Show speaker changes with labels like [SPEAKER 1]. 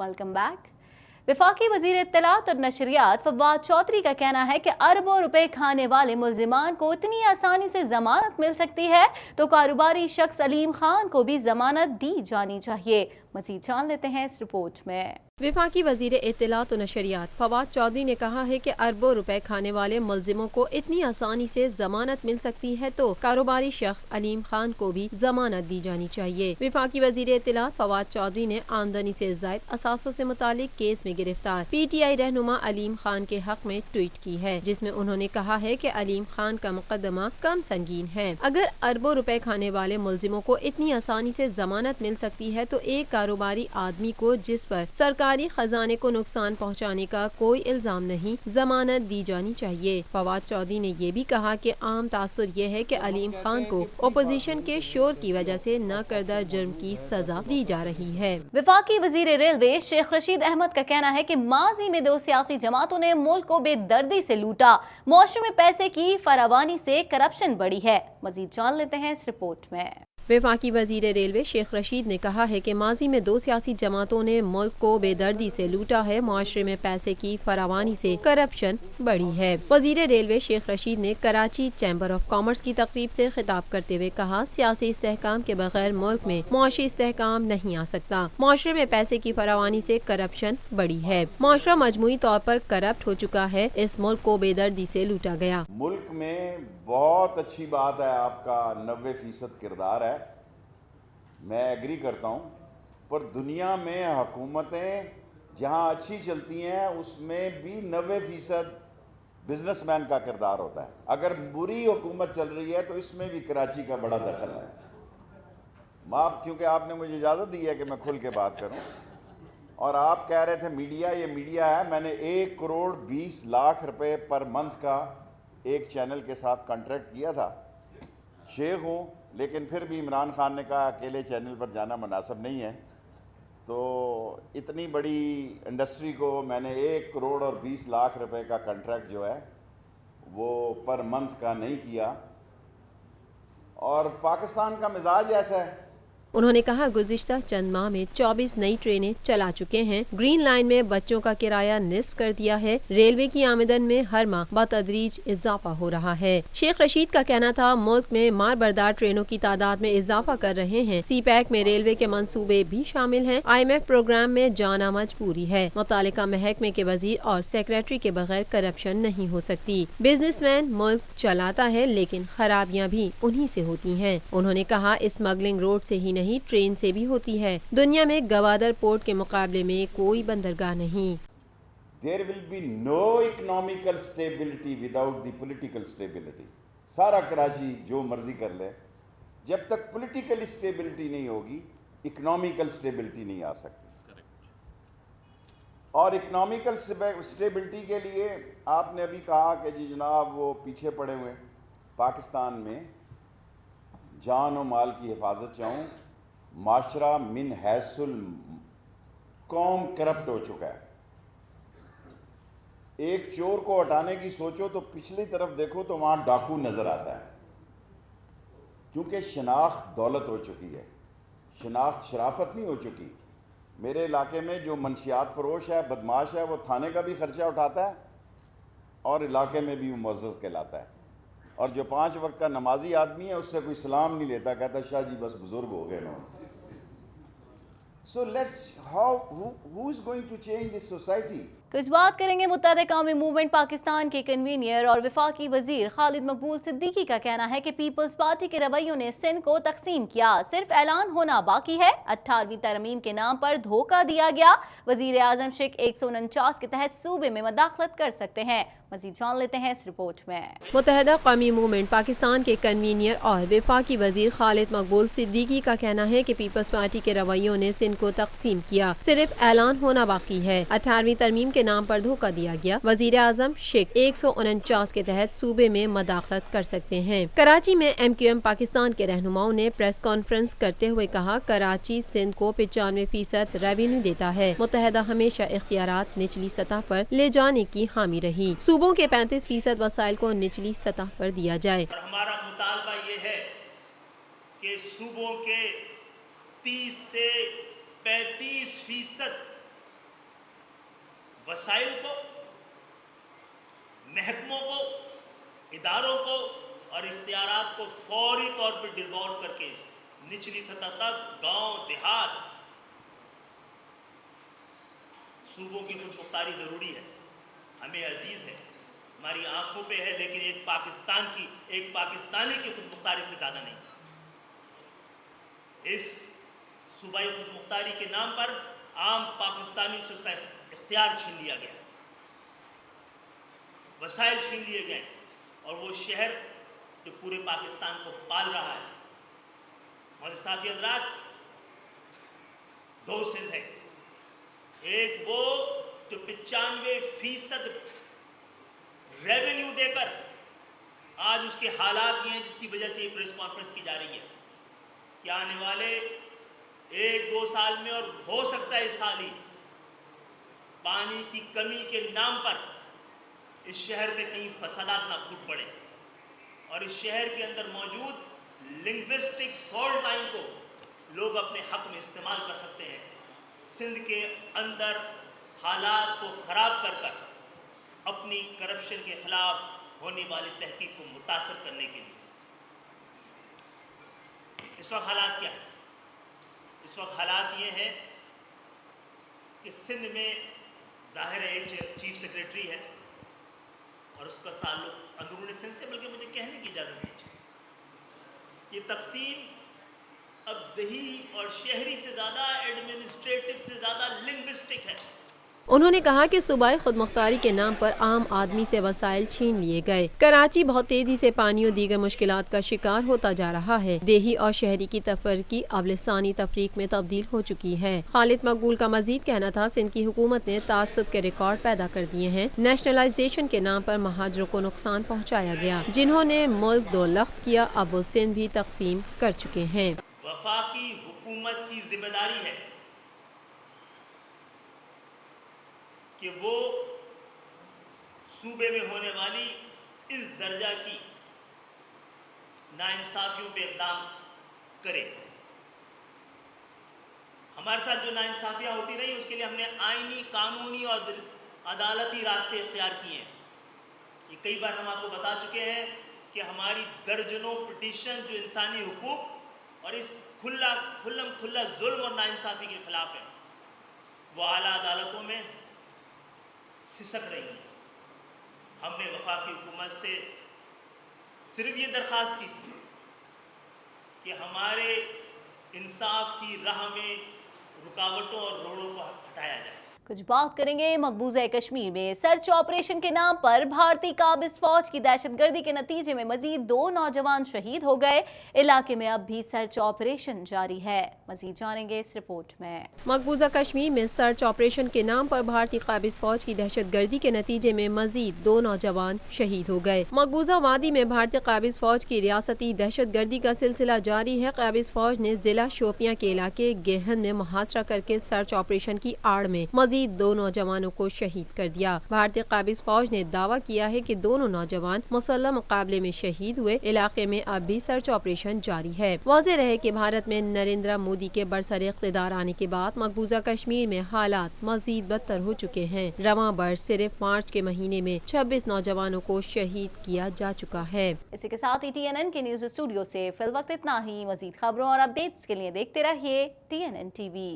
[SPEAKER 1] Welcome back. वफाकी वजीर इत्तलात और नशरियात फवाद चौधरी का कहना है कि अरबों रुपए खाने वाले मुल्जिमान को इतनी आसानी से जमानत मिल सकती है तो कारोबारी शख्स अलीम खान को भी जमानत दी जानी चाहिए। मजीद जान लेते हैं इस रिपोर्ट में।
[SPEAKER 2] वफाकी वजीर इत्तलात और नशरियात फवाद चौधरी ने कहा है कि अरबों रुपए खाने वाले मुल्जिमों को इतनी आसानी से जमानत मिल सकती है तो कारोबारी शख्स अलीम खान को भी जमानत दी जानी चाहिए। वफाकी वजीर इत्तलात फवाद चौधरी ने आमदनी से जायद असासों से मुतालिक केस में गिरफ्तार PTI रहनुमा अलीम खान के हक में ट्वीट की है, जिसमें उन्होंने कहा है कि अलीम खान का मुकदमा कम संगीन है। अगर अरबों रुपए खाने वाले मुल्जिमों को इतनी आसानी से जमानत मिल सकती है तो एक कारोबारी आदमी को जिस पर सरकारी खजाने को नुकसान पहुंचाने का कोई इल्जाम नहीं, जमानत दी जानी चाहिए। फवाद चौधरी ने ये भी कहा कि आम तासुर ये है कि अलीम खान को अपोजिशन के शोर की वजह से न करदा जुर्म की सजा दी जा रही है।
[SPEAKER 1] वफाकी वजीर रेलवे शेख रशीद अहमद का कहना है कि माजी में 2 सियासी जमातों ने मुल्क को बेदर्दी से लूटा, मुआशरे में पैसे की फरावानी से करप्शन बढ़ी है। मजीद जान लेते हैं इस रिपोर्ट में।
[SPEAKER 2] वफाकी वजीर रेलवे शेख रशीद ने कहा है कि माजी में 2 सियासी जमातों ने मुल्क को बेदर्दी से लूटा है, मुआशरे में पैसे की फरावानी से करप्शन बढ़ी है। वजीर रेलवे शेख रशीद ने कराची चैम्बर ऑफ कॉमर्स की तकरीब से खिताब करते हुए कहा, सियासी इस्तेहकाम के बगैर मुल्क में मुआशी इस्तेहकाम नहीं आ सकता। मुआशरे में पैसे की फरावानी से करप्शन बढ़ी है। मुआशरा मजमूई तौर पर करप्ट हो चुका है। इस मुल्क को बेदर्दी से लूटा गया।
[SPEAKER 3] मुल्क में बहुत अच्छी बात है, आपका 90% किरदार है, मैं एग्री करता हूँ, पर दुनिया में हुकूमतें जहाँ अच्छी चलती हैं उसमें भी 90% बिजनेसमैन का किरदार होता है। अगर बुरी हुकूमत चल रही है तो इसमें भी कराची का बड़ा दखल है। माफ़, क्योंकि आपने मुझे इजाज़त दी है कि मैं खुल के बात करूँ। और आप कह रहे थे मीडिया, ये मीडिया है। मैंने 1 करोड़ 20 लाख रुपए पर मंथ का एक चैनल के साथ कॉन्ट्रैक्ट किया था। शेख हूँ, लेकिन फिर भी इमरान खान ने कहा अकेले चैनल पर जाना मुनासिब नहीं है, तो इतनी बड़ी इंडस्ट्री को मैंने 1 करोड़ और 20 लाख रुपए का कॉन्ट्रैक्ट जो है वो पर मंथ का नहीं किया। और पाकिस्तान का मिजाज ऐसा है।
[SPEAKER 2] उन्होंने कहा, गुज़िश्ता चंद माह में 24 नई ट्रेनें चला चुके हैं। ग्रीन लाइन में बच्चों का किराया निस्फ कर दिया है। रेलवे की आमदन में हर माह बतदरीज इजाफा हो रहा है। शेख रशीद का कहना था, मुल्क में मार बरदार ट्रेनों की तादाद में इजाफा कर रहे हैं। CPEC में रेलवे के मंसूबे भी शामिल हैं। IMF प्रोग्राम में जानामज पूरी है। मुतालिका महकमे के वजीर और सेक्रेटरी के बगैर करप्शन नहीं हो सकती। बिजनेसमैन मुल्क चलाता है, लेकिन खराबियाँ भी उन्हीं से होती हैं। उन्होंने कहा, स्मगलिंग रोड से ही नहीं, ट्रेन से भी होती है। दुनिया में गवादर पोर्ट के मुकाबले में कोई बंदरगाह नहीं।
[SPEAKER 3] There will be no economical stability without the political stability. सारा कराची जो मर्जी कर ले, जब तक political stability नहीं होगी, economical stability नहीं आ सकती। और economical stability के लिए आपने अभी कहा कि जी जनाब वो पीछे पड़े हुए पाकिस्तान में जान और माल की हिफाजत चाहूँ, माशरा मिन हैसुल कौम करप्ट हो चुका है। एक चोर को हटाने की सोचो तो पिछली तरफ देखो तो वहाँ डाकू नज़र आता है, क्योंकि शनाख्त दौलत हो चुकी है, शनाख्त शराफत नहीं हो चुकी। मेरे इलाके में जो मंशियात फरोश है, बदमाश है, वो थाने का भी खर्चा उठाता है और इलाके में भी वो मुअज़्ज़ज़ कहलाता है। और जो 5 वक्त का नमाजी आदमी है उससे कोई सलाम नहीं लेता, कहता शाह जी बस बुजुर्ग हो गए ना। So who is going to change this society?
[SPEAKER 1] कुछ बात करेंगे मुत्तहदा कौमी मूवमेंट पाकिस्तान के कन्वीनियर और वफाकी वजीर खालिद मकबूल सिद्दीकी का कहना है कि पीपल्स पार्टी के रवैयों ने सिंध को तकसीम किया, सिर्फ ऐलान होना बाकी है। 18वीं तरमीम के नाम पर धोखा दिया गया। वजीर आजम शेख 149 के तहत सूबे में मदाखलत कर सकते हैं। मजीद जान लेते हैं इस रिपोर्ट में।
[SPEAKER 2] मुत्तहदा कौमी मूवमेंट पाकिस्तान के कन्वीनियर और वफाकी वजीर खालिद मकबूल सिद्दीकी का कहना है कि पीपल्स पार्टी के रवैयों ने सिंध को तकसीम किया, सिर्फ ऐलान होना बाकी है। 18वीं तरमीम के नाम पर धोखा दिया गया। वजीर आजम शेख 149 के तहत सूबे में मदाखलत कर सकते हैं। कराची में MQM पाकिस्तान के रहनुमाओं ने प्रेस कॉन्फ्रेंस करते हुए कहा, कराची सिंध को 95% रेवेन्यू देता है। मुत्तहदा हमेशा इख्तियारात निचली सतह पर ले जाने की हामी रही। सूबों के 35% वसाइल को निचली सतह पर दिया जाए।
[SPEAKER 4] हमारा मुतालबा ये है कि सूबों के 30 से 35% वसाइल को, महकमों को, इदारों को और इख्तियारात को फौरी तौर पर डिवॉल्व करके निचली सतह तक, गांव देहात, सूबों की खुद मुख्तारी ज़रूरी है, हमें अजीज़ है, हमारी आंखों पे है, लेकिन एक पाकिस्तानी की खुद मुख्तारी से ज़्यादा नहीं। इस सूबाई खुद मुख्तारी के नाम पर आम पाकिस्तानी से उसका इख्तियार छीन लिया गया, वसाइल छीन लिए गए, और वो शहर जो पूरे पाकिस्तान को पाल रहा है। और साथी हज़रात, दो सिंध है, एक वो जो 95% रेवेन्यू देकर आज उसके हालात ये हैं जिसकी वजह से ये प्रेस कॉन्फ्रेंस की जा रही है कि आने वाले 1-2 साल में, और हो सकता है इस साल ही, पानी की कमी के नाम पर इस शहर में कहीं फसादात ना फूट पड़े और इस शहर के अंदर मौजूद लिंग्विस्टिक फॉल्ट लाइन को लोग अपने हक में इस्तेमाल कर सकते हैं, सिंध के अंदर हालात को ख़राब कर कर अपनी करप्शन के ख़िलाफ़ होने वाली तहकीक को मुतासर करने के लिए। इस वक्त हालात क्या है? इस वक्त हालात ये हैं कि सिंध में ज़ाहिर है एक चीफ सेक्रेटरी है और उसका ताल्लुक अंदरूनी सिंध से, बल्कि मुझे कहने की इजाज़त दीजिए, ये तकसीम अब दही और शहरी से ज़्यादा, एडमिनिस्ट्रेटिव से ज़्यादा लिंग्विस्टिक है।
[SPEAKER 2] उन्होंने कहा कि सूबाई खुद मुख्तारी के नाम पर आम आदमी से वसाइल छीन लिए गए। कराची बहुत तेजी से पानी और दीगर मुश्किलात का शिकार होता जा रहा है। देही और शहरी की तफरीकी अब लिसानी तफरीक में तब्दील हो चुकी है। खालिद मकबूल का मजीद कहना था, सिंध की हुकूमत ने तासुब के रिकॉर्ड पैदा कर दिए हैं। नेशनलाइजेशन के नाम पर महाजरों को नुकसान पहुँचाया गया। जिन्होंने मुल्क दो लख्त किया, अब वो सिंध भी तकसीम कर चुके हैं।
[SPEAKER 4] वफाकी हुकूमत की जिम्मेदारी है कि वो सूबे में होने वाली इस दर्जा की नाइंसाफियों पे इक़दाम करे। हमारे साथ जो नाइंसाफियाँ होती रही, उसके लिए हमने आईनी, कानूनी और अदालती रास्ते इख्तियार किए हैं। ये कई बार हम आपको बता चुके हैं कि हमारी दर्जनों पिटीशन जो इंसानी हुकूक और इस खुल्ला जुल्म और नाइंसाफ़ी के ख़िलाफ़ है, वो आला अदालतों में सिसक रही है। हमने वफाकी हुकूमत से सिर्फ ये दरख्वास्त की थी कि हमारे इंसाफ की राह में रुकावटों और रोड़ों को हटाया जाए।
[SPEAKER 1] कुछ बात करेंगे मकबूजा कश्मीर में। सर्च ऑपरेशन के नाम पर भारतीय काबिज फौज की दहशतगर्दी के नतीजे में मजीद 2 नौजवान शहीद हो गए। इलाके में अब भी सर्च ऑपरेशन जारी है। मजीद जानेंगे इस रिपोर्ट में।
[SPEAKER 2] मकबूजा कश्मीर में सर्च ऑपरेशन के नाम पर भारतीय काबिज फौज की दहशतगर्दी के नतीजे में मजीद 2 नौजवान शहीद हो गए। मकबूजा वादी में भारतीय काबिज फौज की रियासती दहशतगर्दी का सिलसिला जारी है। काबिज फौज ने जिला शोपियां के इलाके गेहन में मुहासरा करके सर्च ऑपरेशन की आड़ में मजीद 2 नौजवानों को शहीद कर दिया। भारतीय काबिज फौज ने दावा किया है कि दोनों नौजवान मुसल्लह मुकाबले में शहीद हुए। इलाके में अब भी सर्च ऑपरेशन जारी है। वाज़ेह रहे कि भारत में नरेंद्र मोदी के बरसरे इक़्तिदार आने के बाद मकबूजा कश्मीर में हालात मजीद बदतर हो चुके हैं। रवां बरस सिर्फ मार्च के महीने में 26 नौजवानों को शहीद किया जा चुका है।
[SPEAKER 1] इसी के साथ ही TNN के न्यूज स्टूडियो से फिल वक्त इतना ही। मजीद खबरों और अपडेट्स के लिए देखते रहिए TNN TV।